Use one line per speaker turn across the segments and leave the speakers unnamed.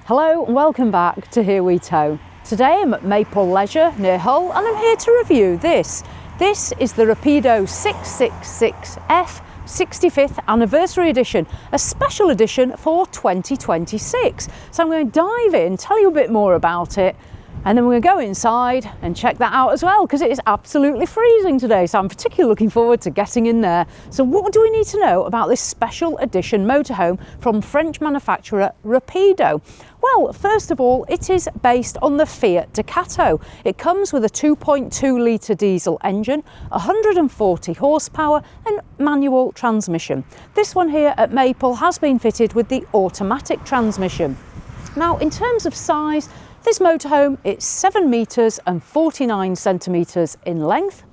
Hello and welcome back to Here We Tow. Today I'm at Maple Leisure near Hull and I'm here to review this. This is the Rapido 666F 65th Anniversary Edition, a special edition for 2026. So I'm going to dive in, tell you a bit more about it, and then we're going to go inside and check that out as well, because it is absolutely freezing today. So I'm particularly looking forward to getting in there. So what do we need to know about this special edition motorhome from French manufacturer Rapido? Well, first of all, it is based on the Fiat Ducato. It comes with a 2.2 litre diesel engine, 140 horsepower and manual transmission. This one here at Maple has been fitted with the automatic transmission. Now, in terms of size, this motorhome, it's 7 metres and 49 centimetres in length.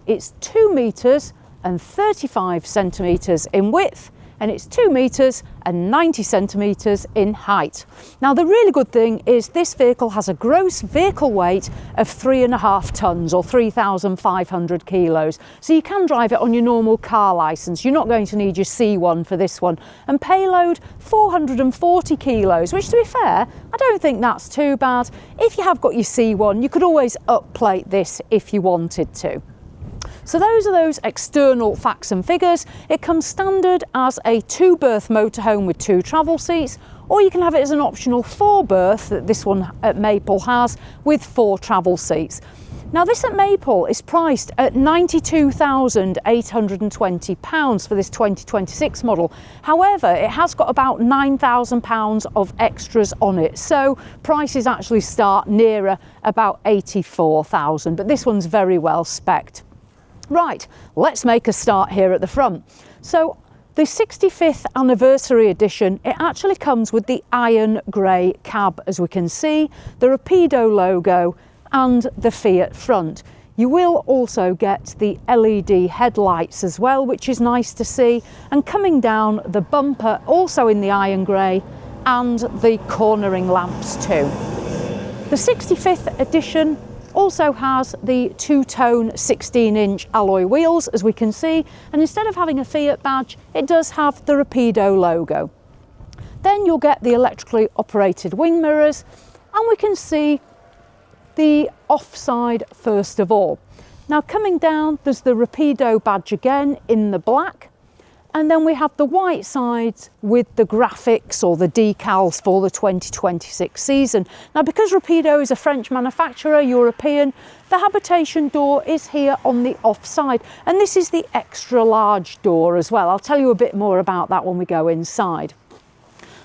It's 2 metres and 35 centimetres in width, and it's 2 metres and 90 centimetres in height. Now, the really good thing is this vehicle has a gross vehicle weight of 3.5 tonnes or 3,500 kilos. So you can drive it on your normal car licence. You're not going to need your C1 for this one. And payload 440 kilos, which, to be fair, I don't think that's too bad. If you have got your C1, you could always upplate this if you wanted to. So those are those external facts and figures. It comes standard as a 2-berth motorhome with 2 travel seats, or you can have it as an optional 4-berth that this one at Maple has with 4 travel seats. Now, this at Maple is priced at £92,820 for this 2026 model. However, it has got about £9,000 of extras on it, so prices actually start nearer about £84,000, but this one's very well spec'd. Right, let's make a start here at the front. So the 65th Anniversary Edition, it actually comes with the iron grey cab, as we can see, the Rapido logo and the Fiat front. You will also get the LED headlights as well, which is nice to see, and coming down the bumper also in the iron grey and the cornering lamps too. The 65th Edition also has the 2-tone 16-inch alloy wheels, as we can see, and instead of having a Fiat badge, it does have the Rapido logo. Then you'll get the electrically operated wing mirrors, and we can see the offside first of all. Now, coming down, there's the Rapido badge again in the black, and then we have the white sides with the graphics or the decals for the 2026 season. Now, because Rapido is a French manufacturer, European, the habitation door is here on the offside, and this is the extra large door as well. I'll tell you a bit more about that when we go inside.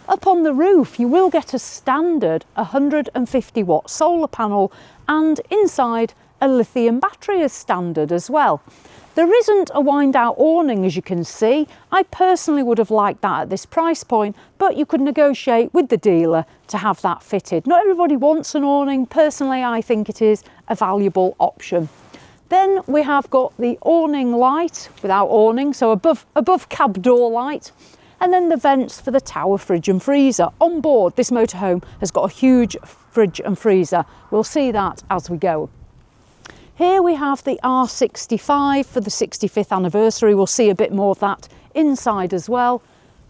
Up on the roof, you will get a standard 150 watt solar panel, and inside a lithium battery as standard as well. There isn't a wind out awning, as you can see. I personally would have liked that at this price point, but you could negotiate with the dealer to have that fitted. Not everybody wants an awning. Personally, I think it is a valuable option. Then we have got the awning light without awning, so above cab door light, and then the vents for the tower fridge and freezer. On board, this motorhome has got a huge fridge and freezer. We'll see that as we go. Here we have the R65 for the 65th anniversary. We'll see a bit more of that inside as well.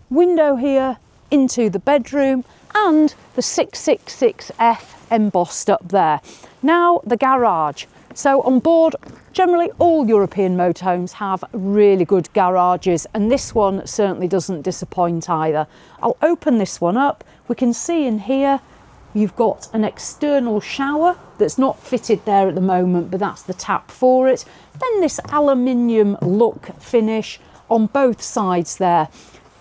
Window here into the bedroom, and the 666F embossed up there. Now, the garage. So on board, generally all European motorhomes have really good garages, and this one certainly doesn't disappoint either. I'll open this one up. We can see in here you've got an external shower that's not fitted there at the moment, but that's the tap for it. Then this aluminium look finish on both sides there.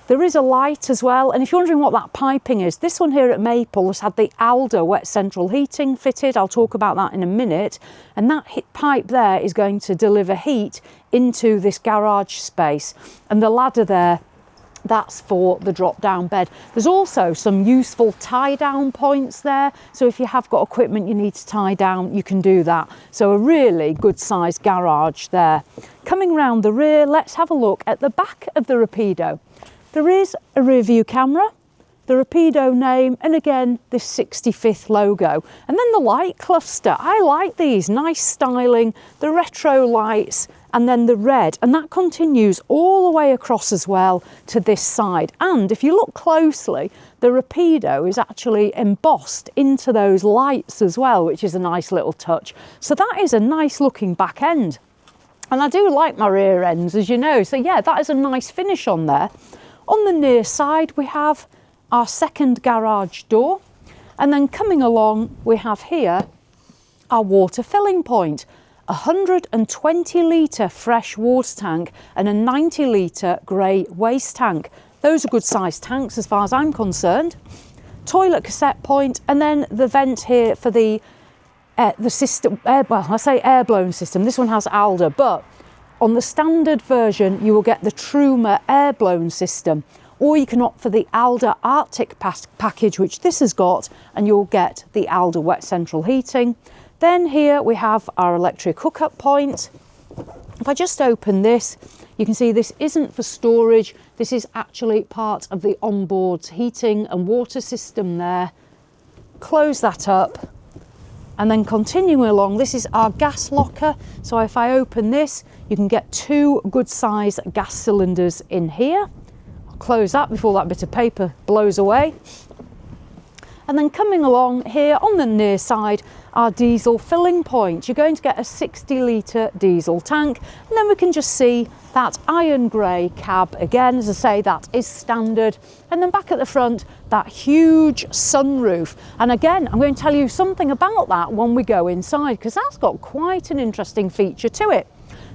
There is a light as well, and if you're wondering what that piping is, this one here at Maple has had the Alder wet central heating fitted. I'll talk about that in a minute, and that pipe there is going to deliver heat into this garage space, and the ladder there, that's for the drop down bed. There's also some useful tie down points there, so if you have got equipment you need to tie down, you can do that. So a really good sized garage there. Coming round the rear, let's have a look at the back of the Rapido. There is a rear view camera, the Rapido name, and again this 65th logo, and then the light cluster. I like these, nice styling, the retro lights, and then the red, and that continues all the way across as well to this side. And if you look closely, the Rapido is actually embossed into those lights as well, which is a nice little touch. So that is a nice looking back end. And I do like my rear ends, as you know. So yeah, that is a nice finish on there. On the near side, we have our second garage door. And then coming along, we have here our water filling point. 120 litre fresh water tank and a 90 litre grey waste tank. Those are good sized tanks as far as I'm concerned. Toilet cassette point, and then the vent here for the system, well, I say air blown system. This one has Alder, but on the standard version, you will get the Truma air blown system, or you can opt for the Alder Arctic package, which this has got, and you'll get the Alder wet central heating. Then here we have our electric hookup point. If I just open this, you can see this isn't for storage. This is actually part of the onboard heating and water system there. Close that up. And then continuing along, this is our gas locker. So if I open this, you can get 2 good size gas cylinders in here. I'll close that before that bit of paper blows away. And then coming along here on the near side, our diesel filling point. You're going to get a 60 litre diesel tank, and then we can just see that iron grey cab again. As I say, that is standard. And then back at the front, that huge sunroof. And again, I'm going to tell you something about that when we go inside, because that's got quite an interesting feature to it.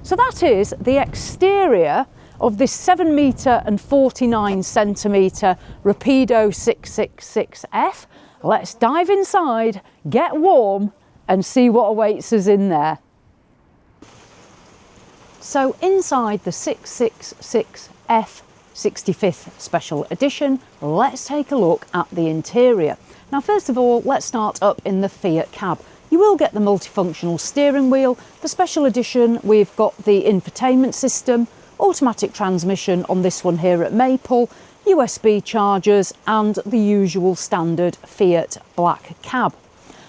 So that is the exterior of this 7 metre and 49 centimetre Rapido 666F. Let's dive inside, get warm, and see what awaits us in there. So inside the 666F 65th Special Edition, let's take a look at the interior. Now, first of all, let's start up in the Fiat cab. You will get the multifunctional steering wheel. The Special Edition, we've got the infotainment system, automatic transmission on this one here at Maple, USB chargers, and the usual standard Fiat black cab.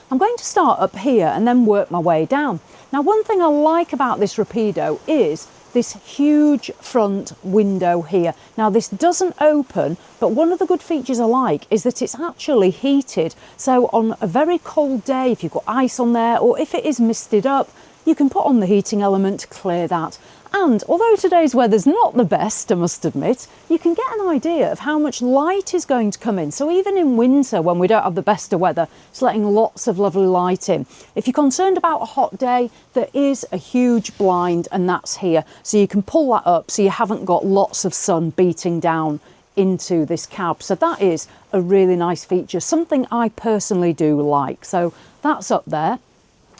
I'm going to start up here and then work my way down. Now, one thing I like about this Rapido is this huge front window here. Now, this doesn't open, but one of the good features I like is that it's actually heated. So on a very cold day, if you've got ice on there, or if it is misted up, you can put on the heating element to clear that. And although today's weather's not the best, I must admit, you can get an idea of how much light is going to come in. So even in winter, when we don't have the best of weather, it's letting lots of lovely light in. If you're concerned about a hot day, there is a huge blind, and that's here. So you can pull that up so you haven't got lots of sun beating down into this cab. So that is a really nice feature, something I personally do like. So that's up there.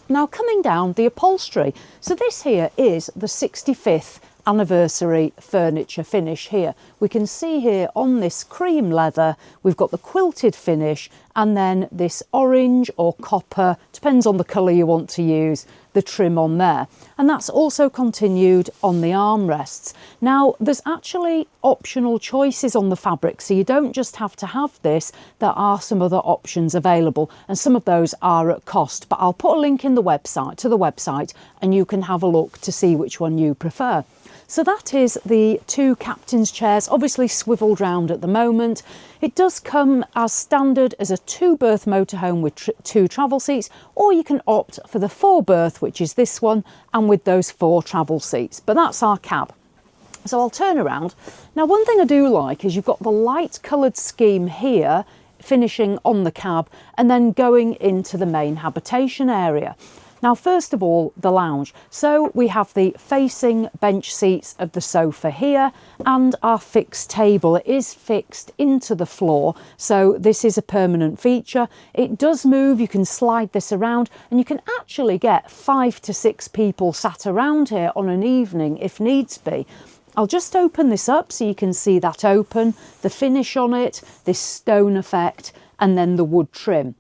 Now, coming down, the upholstery. So this here is the 65th anniversary furniture finish here. We can see here on this cream leather, we've got the quilted finish, and then this orange or copper, depends on the colour you want to use, the trim on there. And that's also continued on the armrests. Now, there's actually optional choices on the fabric, so you don't just have to have this. There are some other options available, and some of those are at cost, but I'll put a link in the website and you can have a look to see which one you prefer. So that is the 2 captain's chairs, obviously swiveled round at the moment. It does come as standard as a 2-berth motorhome with 2 travel seats, or you can opt for the 4-berth, which is this one, and with those 4 travel seats. But that's our cab. So I'll turn around. Now, one thing I do like is you've got the light coloured scheme here, finishing on the cab, and then going into the main habitation area. Now, first of all, the lounge. So we have the facing bench seats of the sofa here, and our fixed table. It is fixed into the floor, so this is a permanent feature. It does move, you can slide this around, and you can actually get 5 to 6 people sat around here on an evening if needs be. I'll just open this up so you can see that open, the finish on it, this stone effect, and then the wood trim.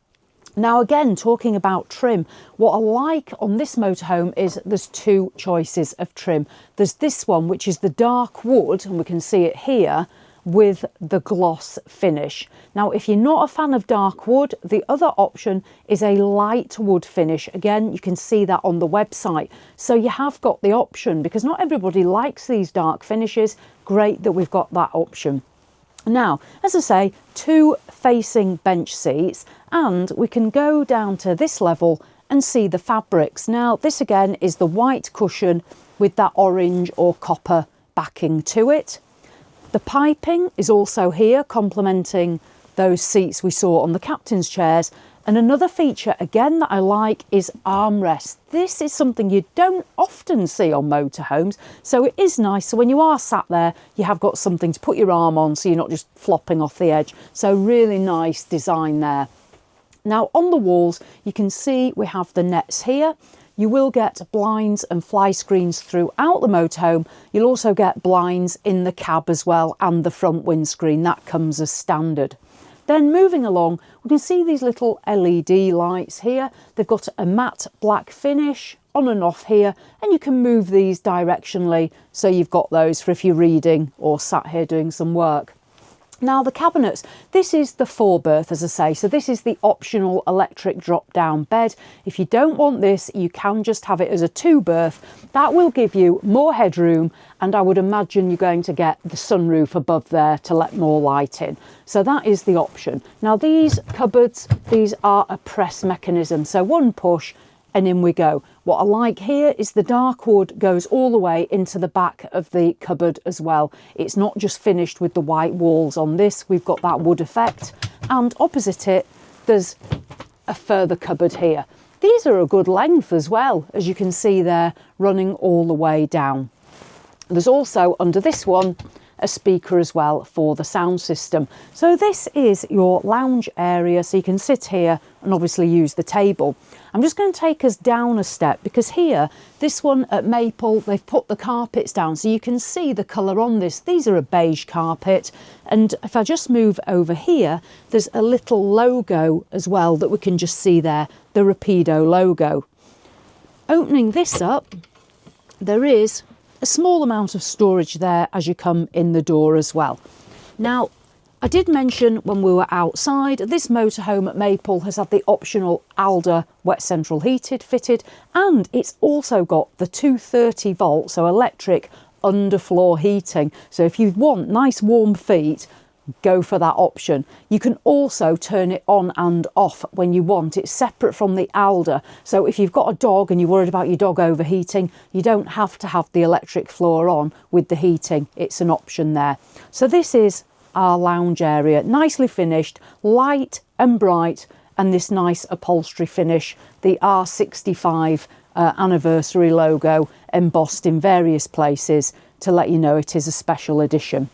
Now, again, talking about trim, what I like on this motorhome is there's 2 choices of trim. There's this one, which is the dark wood, and we can see it here, with the gloss finish. Now, if you're not a fan of dark wood, the other option is a light wood finish. Again, you can see that on the website. So you have got the option, because not everybody likes these dark finishes. Great that we've got that option. Now, as I say, 2 facing bench seats, and we can go down to this level and see the fabrics. Now, this again is the white cushion with that orange or copper backing to it. The piping is also here, complementing those seats we saw on the captain's chairs. And another feature again that I like is armrests. This is something you don't often see on motorhomes, so it is nice. So when you are sat there, you have got something to put your arm on, so you're not just flopping off the edge. So really nice design there. Now on the walls, you can see we have the nets here. You will get blinds and fly screens throughout the motorhome. You'll also get blinds in the cab as well, and the front windscreen. That comes as standard. Then moving along, we can see these little LED lights here. They've got a matte black finish on and off here, and you can move these directionally, so you've got those for if you're reading or sat here doing some work. Now the cabinets, this is the 4-berth, as I say, so this is the optional electric drop-down bed. If you don't want this, you can just have it as a 2-berth. That will give you more headroom, and I would imagine you're going to get the sunroof above there to let more light in. So that is the option. Now these cupboards, these are a press mechanism, so one push and in we go. What I like here is the dark wood goes all the way into the back of the cupboard as well. It's not just finished with the white walls on this, we've got that wood effect. And opposite it, there's a further cupboard here. These are a good length as well, as you can see there, running all the way down. There's also under this one a speaker as well for the sound system. So this is your lounge area, so you can sit here and obviously use the table. I'm just going to take us down a step, because here, this one at Maple, they've put the carpets down, so you can see the colour on this. These are a beige carpet, and if I just move over here, there's a little logo as well that we can just see there, the Rapido logo. Opening this up, there is a small amount of storage there as you come in the door as well. Now, I did mention when we were outside, this motorhome at Maple has had the optional Alder wet central heated fitted, and it's also got the 230 volt, so electric underfloor heating. So if you want nice warm feet, go for that option. You can also turn it on and off when you want. It's separate from the Alder, so if you've got a dog and you're worried about your dog overheating, you don't have to have the electric floor on with the heating. It's an option there. So this is our lounge area, nicely finished, light and bright, and this nice upholstery finish, the R65 anniversary logo embossed in various places to let you know it is a special edition.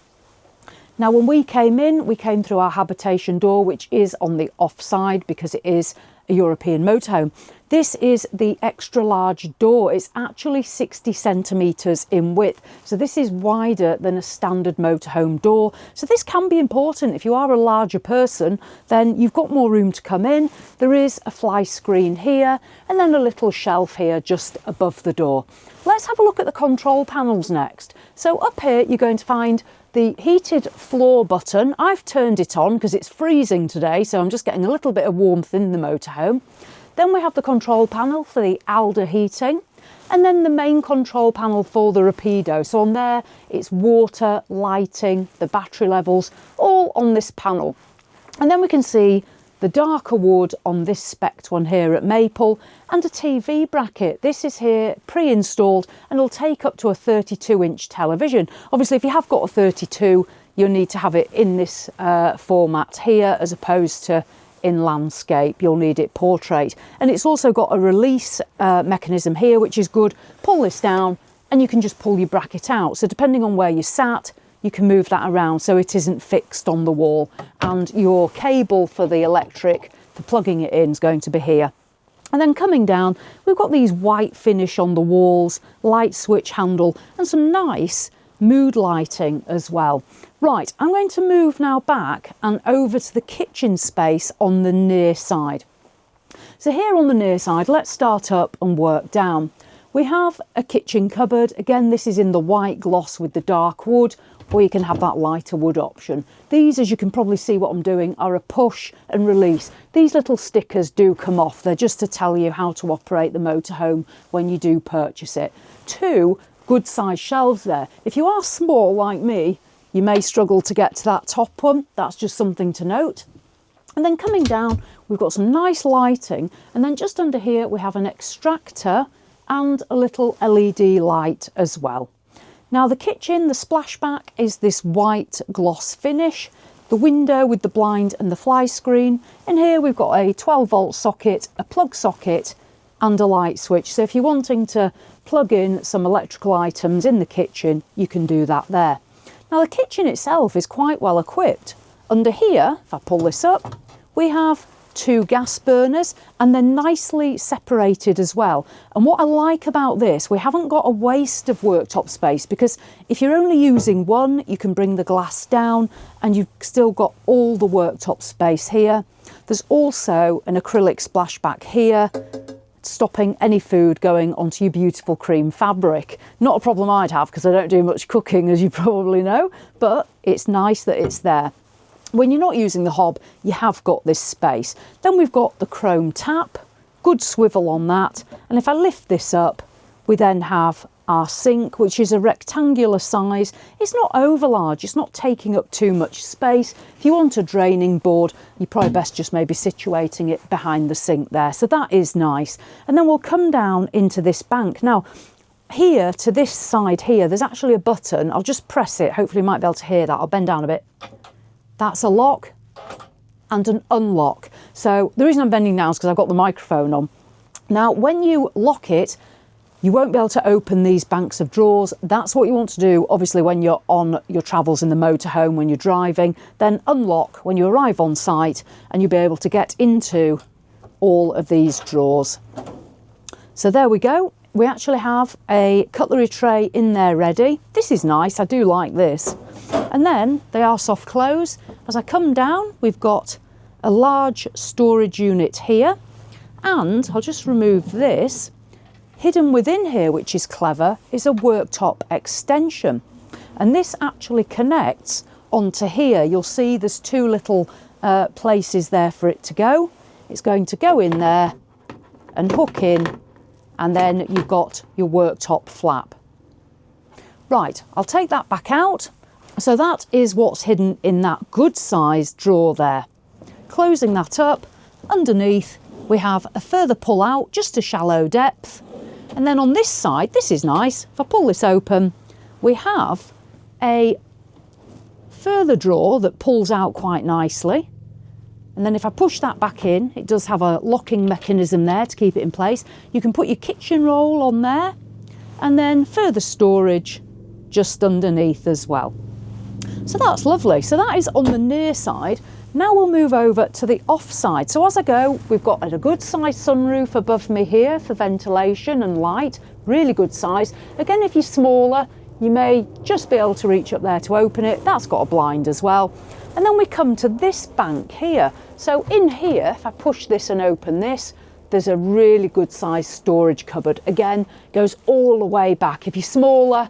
Now when we came through our habitation door, which is on the off side because it is a European motorhome. This is the extra large door. It's actually 60 centimetres in width. So this is wider than a standard motorhome door. So this can be important. If you are a larger person, then you've got more room to come in. There is a fly screen here and then a little shelf here just above the door. Let's have a look at the control panels next. So up here, you're going to find the heated floor button. I've turned it on because it's freezing today, so I'm just getting a little bit of warmth in the motorhome. Then we have the control panel for the Alder heating, and then the main control panel for the Rapido. So on there, it's water, lighting, the battery levels, all on this panel. And then we can see the darker wood on this spec'd one here at Maple, and a TV bracket. This is here pre-installed and it'll take up to a 32-inch television. Obviously, if you have got a 32, you'll need to have it in this format here as opposed to in landscape. You'll need it portrait. And it's also got a release mechanism here, which is good. Pull this down and you can just pull your bracket out. So depending on where you sat, you can move that around so it isn't fixed on the wall. And your cable for the electric, for plugging it in, is going to be here. And then coming down, we've got these white finish on the walls, light switch handle, and some nice mood lighting as well. Right, I'm going to move now back and over to the kitchen space on the near side. So here on the near side, let's start up and work down. We have a kitchen cupboard. Again, this is in the white gloss with the dark wood, or you can have that lighter wood option. These, as you can probably see what I'm doing, are a push and release. These little stickers do come off. They're just to tell you how to operate the motorhome when you do purchase it. Two good sized shelves there. If you are small like me, you may struggle to get to that top one. That's just something to note. And then coming down, we've got some nice lighting. And then just under here, we have an extractor and a little LED light as well. Now the kitchen, the splashback is this white gloss finish. The window with the blind and the fly screen. In here we've got a 12-volt socket, a plug socket and a light switch. So if you're wanting to plug in some electrical items in the kitchen, you can do that there. Now the kitchen itself is quite well equipped. Under here, if I pull this up, we have 2 gas burners and they're nicely separated as well. And what I like about this, we haven't got a waste of worktop space, because if you're only using one, you can bring the glass down and you've still got all the worktop space here. There's also an acrylic splashback here, stopping any food going onto your beautiful cream fabric. Not a problem I'd have, because I don't do much cooking, as you probably know, but it's nice that it's there. When you're not using the hob, you have got this space. Then we've got the chrome tap, good swivel on that. And if I lift this up, we then have our sink, which is a rectangular size. It's not over large, it's not taking up too much space. If you want a draining board, you're probably best just maybe situating it behind the sink there. So that is nice. And then we'll come down into this bank. Now, here to this side here, there's actually a button. I'll just press it. Hopefully you might be able to hear that. I'll bend down a bit. That's a lock and an unlock. So the reason I'm bending down is because I've got the microphone on. Now, when you lock it, you won't be able to open these banks of drawers. That's what you want to do, obviously, when you're on your travels in the motorhome, when you're driving. Then unlock when you arrive on site and you'll be able to get into all of these drawers. So there we go. We actually have a cutlery tray in there ready. This is nice. I do like this. And then they are soft close. As I come down, we've got a large storage unit here, and I'll just remove this. Hidden within here, which is clever, is a worktop extension, and this actually connects onto here. You'll see there's 2 little places there for it to go. It's going to go in there and hook in, and then you've got your worktop flap. Right, I'll take that back out. So that is what's hidden in that good sized drawer there. Closing that up, underneath we have a further pull out, just a shallow depth. And then on this side, this is nice, if I pull this open, we have a further drawer that pulls out quite nicely. And then if I push that back in, it does have a locking mechanism there to keep it in place. You can put your kitchen roll on there, and then further storage just underneath as well. So that's lovely. So that is on the near side. Now we'll move over to the off side. So as I go, we've got a good sized sunroof above me here for ventilation and light, really good size. Again, if you're smaller, you may just be able to reach up there to open it. That's got a blind as well. And then we come to this bank here. So in here, if I push this and open this, there's a really good sized storage cupboard. Again, goes all the way back. If you're smaller,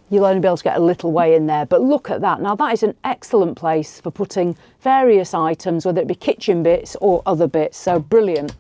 you'll only be able to get a little way in there, but look at that. Now that is an excellent place for putting various items, whether it be kitchen bits or other bits, so brilliant.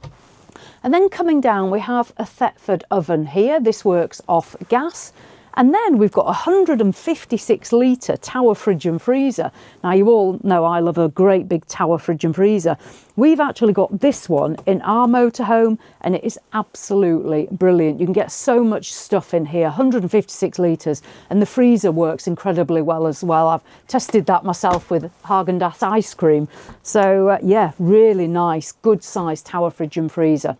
And then coming down, we have a Thetford oven here. This works off gas. And then we've got a 156 litre tower fridge and freezer. Now you all know I love a great big tower fridge and freezer. We've actually got this one in our motorhome and it is absolutely brilliant. You can get so much stuff in here, 156 litres, and the freezer works incredibly well as well. I've tested that myself with Haagen-Dazs ice cream. So yeah, really nice, good sized tower fridge and freezer.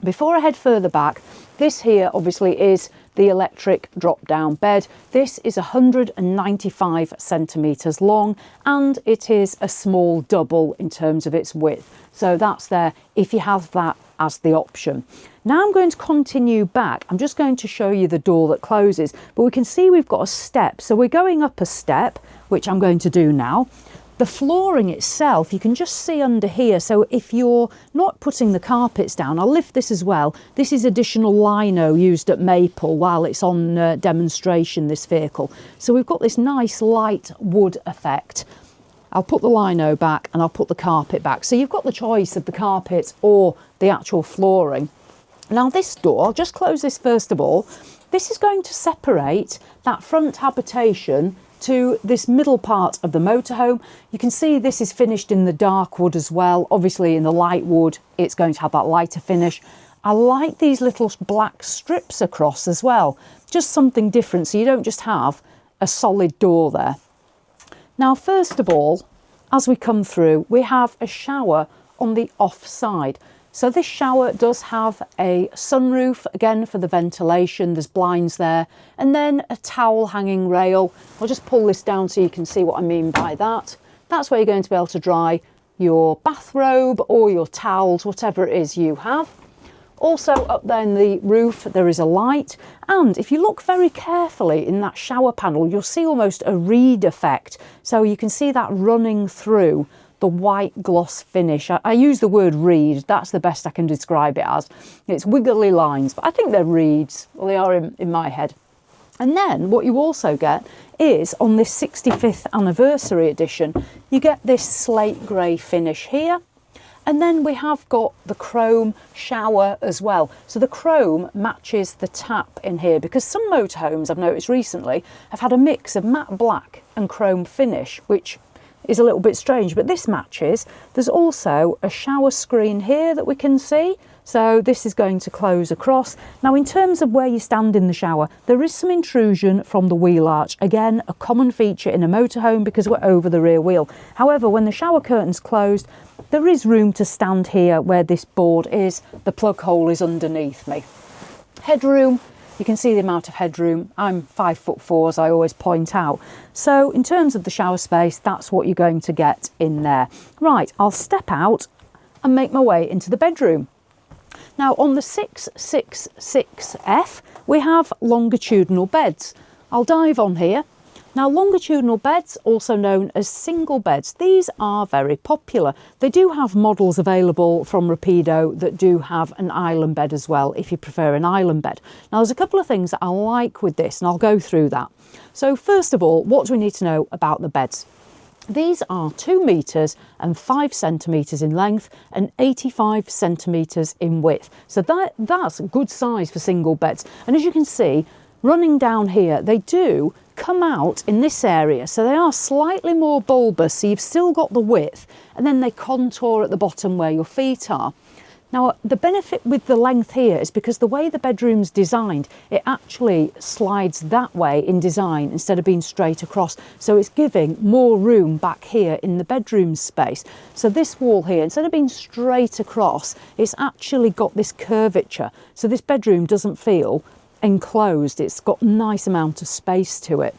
Before I head further back, this here obviously is the electric drop down bed. This is 195 centimetres long and it is a small double in terms of its width. So that's there if you have that as the option. Now I'm going to continue back. I'm just going to show you the door that closes, but we can see we've got a step. So we're going up a step, which I'm going to do now. The flooring itself, you can just see under here. So if you're not putting the carpets down, I'll lift this as well. This is additional lino used at Maple while it's on demonstration, this vehicle. So we've got this nice light wood effect. I'll put the lino back and I'll put the carpet back. So you've got the choice of the carpet or the actual flooring. Now this door, I'll just close this first of all. This is going to separate that front habitation to this middle part of the motorhome. You can see this is finished in the dark wood as well. Obviously in the light wood, it's going to have that lighter finish. I like these little black strips across as well. Just something different, so you don't just have a solid door there. Now, first of all, as we come through, we have a shower on the off side. So this shower does have a sunroof, again for the ventilation, there's blinds there, and then a towel hanging rail. I'll just pull this down so you can see what I mean by that. That's where you're going to be able to dry your bathrobe or your towels, whatever it is you have. Also up there in the roof there is a light, and if you look very carefully in that shower panel you'll see almost a reed effect, so you can see that running through the white gloss finish. I use the word reed, that's the best I can describe it as. It's wiggly lines, but I think they're reeds. Well, they are in my head. And then what you also get is on this 65th anniversary edition, you get this slate grey finish here. And then we have got the chrome shower as well. So the chrome matches the tap in here, because some motorhomes I've noticed recently have had a mix of matte black and chrome finish, which is a little bit strange, but this matches. There's also a shower screen here that we can see. So this is going to close across. Now, in terms of where you stand in the shower, there is some intrusion from the wheel arch. Again, a common feature in a motorhome because we're over the rear wheel. However, when the shower curtain's closed, there is room to stand here where this board is. The plug hole is underneath me. Headroom, you can see the amount of headroom. I'm 5'4", as I always point out. So in terms of the shower space, that's what you're going to get in there. Right, I'll step out and make my way into the bedroom. Now on the 666F, we have longitudinal beds. I'll dive on here. Now, longitudinal beds, also known as single beds, these are very popular. They do have models available from Rapido that do have an island bed as well, if you prefer an island bed. Now, there's a couple of things that I like with this, and I'll go through that. So first of all, what do we need to know about the beds? These are 2 metres and 5 centimetres in length and 85 centimetres in width. So that's a good size for single beds. And as you can see, running down here, they do come out in this area, so they are slightly more bulbous, so you've still got the width, and then they contour at the bottom where your feet are. Now, the benefit with the length here is because the way the bedroom's designed, it actually slides that way in design instead of being straight across, so it's giving more room back here in the bedroom space. So this wall here, instead of being straight across, it's actually got this curvature, so this bedroom doesn't feel enclosed. It's got a nice amount of space to it.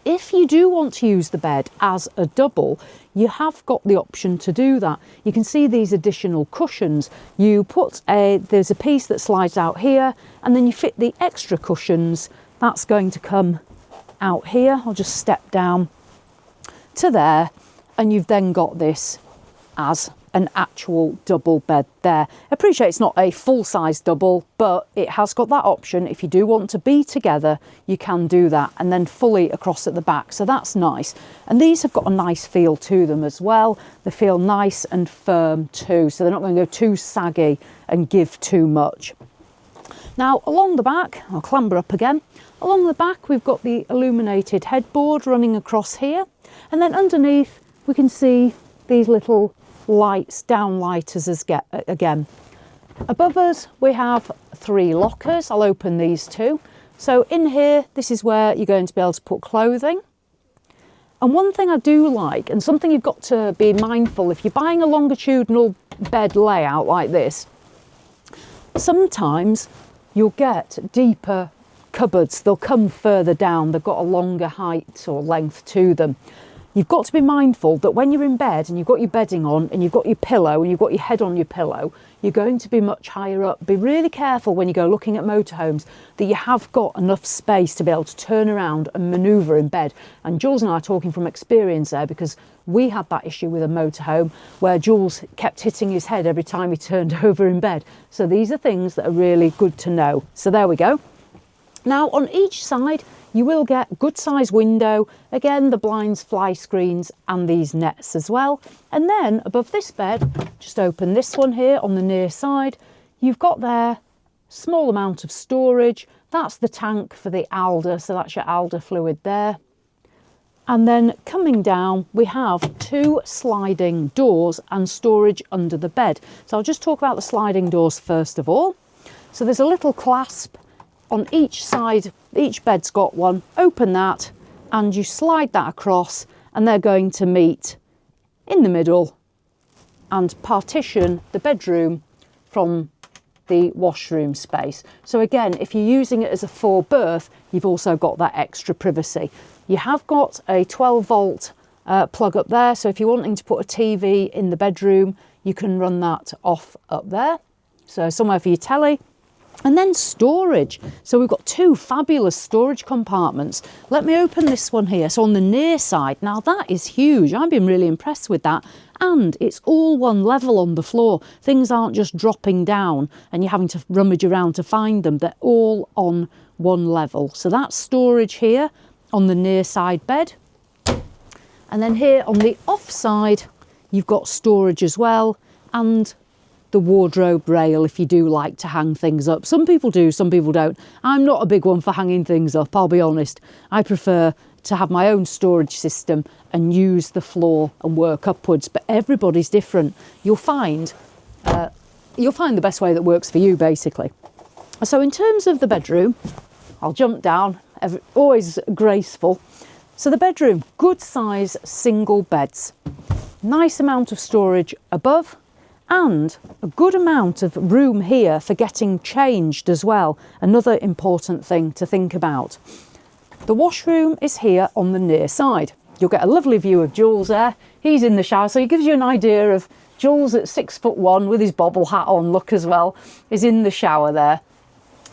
If you do want to use the bed as a double, you have got the option to do that. You can see these additional cushions. You put there's a piece that slides out here, and then you fit the extra cushions. That's going to come out here. I'll just step down to there, and you've then got this as an actual double bed there. I appreciate it's not a full-size double, but it has got that option. If you do want to be together, you can do that, and then fully across at the back, so that's nice. And these have got a nice feel to them as well. They feel nice and firm too, so they're not going to go too saggy and give too much. Now, along the back, I'll clamber up again. Along the back, we've got the illuminated headboard running across here, and then underneath we can see these little lights, downlighters again. Above us we have 3 lockers. I'll open these too. So in here, this is where you're going to be able to put clothing. And one thing I do like, and something you've got to be mindful if you're buying a longitudinal bed layout like this, sometimes you'll get deeper cupboards. They'll come further down. They've got a longer height or length to them. You've got to be mindful that when you're in bed and you've got your bedding on and you've got your pillow and you've got your head on your pillow, you're going to be much higher up. Be really careful when you go looking at motorhomes that you have got enough space to be able to turn around and manoeuvre in bed. And Jules and I are talking from experience there, because we had that issue with a motorhome where Jules kept hitting his head every time he turned over in bed. So these are things that are really good to know. So there we go. Now on each side, you will get good size window, again the blinds, fly screens and these nets as well. And then above this bed, just open this one here on the near side, you've got there small amount of storage. That's the tank for the alder, so that's your alder fluid there. And then coming down, we have 2 sliding doors and storage under the bed. So I'll just talk about the sliding doors first of all. So there's a little clasp on each side, each bed's got one. Open that and you slide that across and they're going to meet in the middle and partition the bedroom from the washroom space. So again, if you're using it as a 4-berth, you've also got that extra privacy. You have got a 12-volt plug up there, so if you're wanting to put a TV in the bedroom, you can run that off up there. So somewhere for your telly. And then storage. So we've got 2 fabulous storage compartments. Let me open this one here. So on the near side, now that is huge. I've been really impressed with that. And it's all one level on the floor. Things aren't just dropping down and you're having to rummage around to find them. They're all on one level. So that's storage here on the near side bed. And then here on the off side, you've got storage as well, and the wardrobe rail if you do like to hang things up. Some people do, some people don't. I'm not a big one for hanging things up, I'll be honest. I prefer to have my own storage system and use the floor and work upwards, but everybody's different. You'll find the best way that works for you, basically. So in terms of the bedroom, I'll jump down, always graceful. So the bedroom, good size single beds, nice amount of storage above, and a good amount of room here for getting changed as well. Another important thing to think about. The washroom is here on the near side. You'll get a lovely view of Jules there. He's in the shower, so it gives you an idea of Jules at 6'1" with his bobble hat on, look as well, is in the shower there.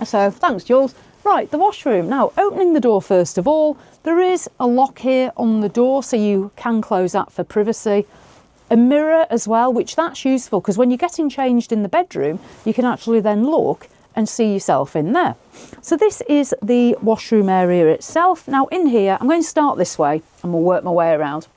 So thanks, Jules. Right, the washroom. Now, opening the door first of all, there is a lock here on the door, so you can close that for privacy. A mirror as well, which that's useful because when you're getting changed in the bedroom, you can actually then look and see yourself in there. So this is the washroom area itself. Now in here, I'm going to start this way and we'll work my way around.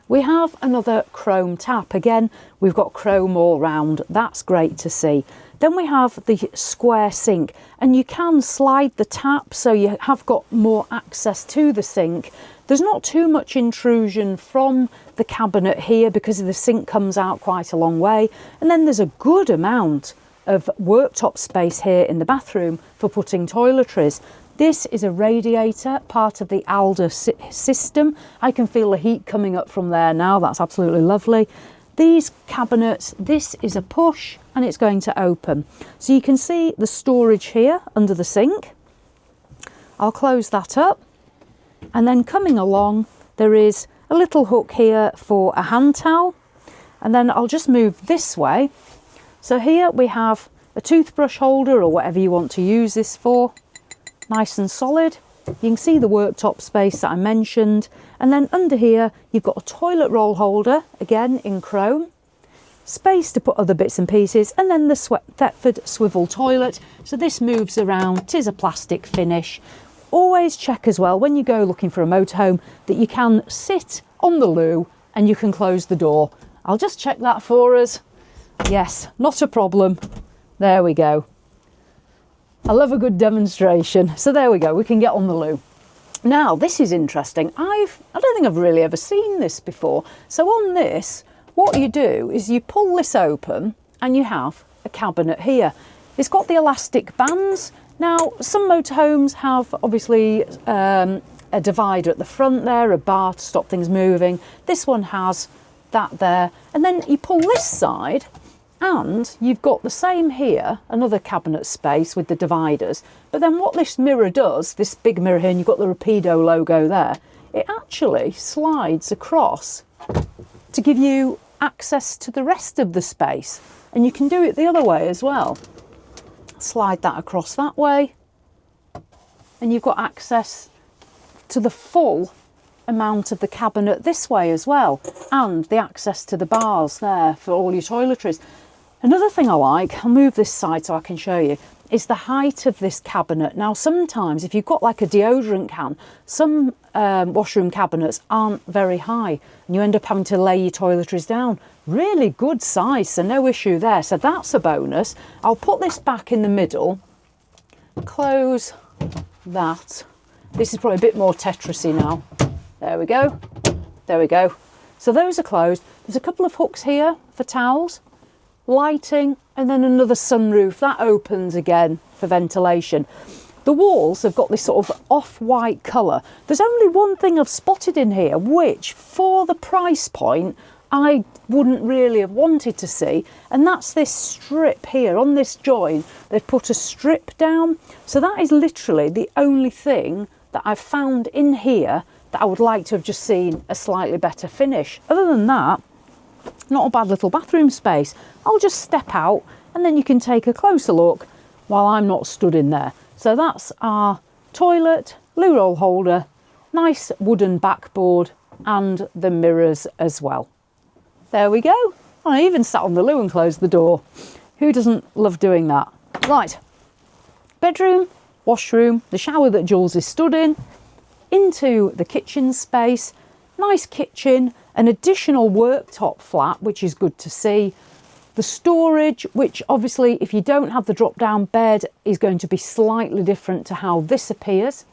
We have another chrome tap. Again, we've got chrome all round. That's great to see. Then we have the square sink, and you can slide the tap so you have got more access to the sink. There's not too much intrusion from the cabinet here because the sink comes out quite a long way. And then there's a good amount of worktop space here in the bathroom for putting toiletries. This is a radiator, part of the Alder system. I can feel the heat coming up from there now. That's absolutely lovely. These cabinets, this is a push and it's going to open. So you can see the storage here under the sink. I'll close that up. And then coming along, there is a little hook here for a hand towel. And then I'll just move this way. So here we have a toothbrush holder or whatever you want to use this for. Nice and solid. You can see the worktop space that I mentioned. And then under here, you've got a toilet roll holder, again in chrome. Space to put other bits and pieces. And then the Thetford swivel toilet. So this moves around. Tis a plastic finish. Always check as well when you go looking for a motorhome that you can sit on the loo and you can close the door. I'll just check that for us. Yes, not a problem. There we go. I love a good demonstration. So there we go, we can get on the loo. Now, this is interesting. I don't think I've really ever seen this before. So on this, what you do is you pull this open and you have a cabinet here. It's got the elastic bands. Now, some motorhomes have obviously a divider at the front there, a bar to stop things moving. This one has that there. And then you pull this side and you've got the same here, another cabinet space with the dividers. But then what this mirror does, this big mirror here, and you've got the Rapido logo there, it actually slides across to give you access to the rest of the space. And you can do it the other way as well. Slide that across that way and you've got access to the full amount of the cabinet this way as well, and the access to the bars there for all your toiletries. Another thing I like, I'll move this side so I can show you, is the height of this cabinet. Now sometimes if you've got like a deodorant can, some washroom cabinets aren't very high and you end up having to lay your toiletries down. Really good size, so no issue there. So that's a bonus. I'll put this back in the middle, close that. This is probably a bit more Tetrisy now. There we go. There we go. So those are closed. There's a couple of hooks here for towels, lighting, and then another sunroof. That opens again for ventilation. The walls have got this sort of off-white colour. There's only one thing I've spotted in here, which for the price point, I wouldn't really have wanted to see, and that's this strip here on this join. They've put a strip down, so that is literally the only thing that I've found in here that I would like to have just seen a slightly better finish. Other than that, not a bad little bathroom space. I'll just step out and then you can take a closer look while I'm not stood in there. So that's our toilet, loo roll holder, nice wooden backboard, and the mirrors as well. There we go. I even sat on the loo and closed the door. Who doesn't love doing that? Right, bedroom, washroom, the shower that Jules is stood in, into the kitchen space, nice kitchen, an additional worktop flat, which is good to see. The storage, which obviously if you don't have the drop down bed is going to be slightly different to how this appears.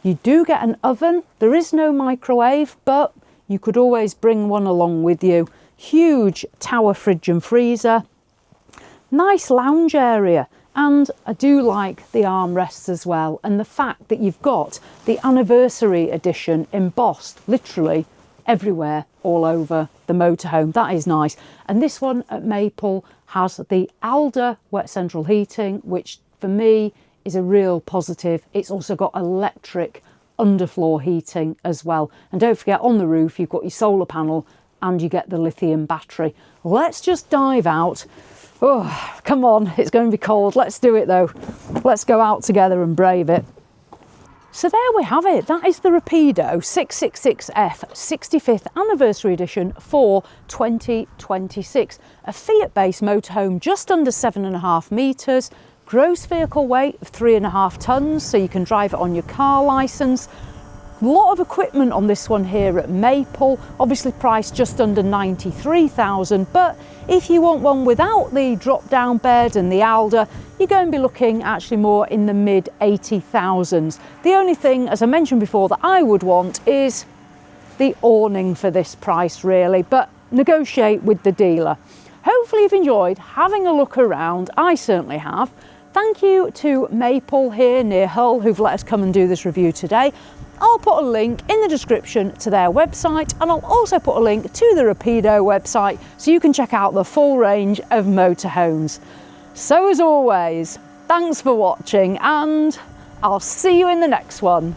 You do get an oven. There is no microwave, but you could always bring one along with you. Huge tower fridge and freezer. Nice lounge area. And I do like the armrests as well. And the fact that you've got the Anniversary edition embossed literally everywhere all over the motorhome. That is nice. And this one at Maple has the Alder wet central heating, which for me is a real positive. It's also got electric underfloor heating as well. And don't forget, on the roof, you've got your solar panel and you get the lithium battery. Let's just dive out. Oh, come on, it's going to be cold. Let's do it though. Let's go out together and brave it. So there we have it. That is the Rapido 666F 65th Anniversary Edition for 2026. A Fiat-based motorhome just under 7.5 metres, gross vehicle weight of 3.5 tonnes, so you can drive it on your car licence. A lot of equipment on this one here at Maple, obviously priced just under 93,000, but if you want one without the drop-down bed and the Alder, you're going to be looking actually more in the mid 80,000s. The only thing, as I mentioned before, that I would want is the awning for this price really, but negotiate with the dealer. Hopefully you've enjoyed having a look around. I certainly have. Thank you to Maple here near Hull who've let us come and do this review today. I'll put a link in the description to their website, and I'll also put a link to the Rapido website so you can check out the full range of motorhomes. So as always, thanks for watching and I'll see you in the next one.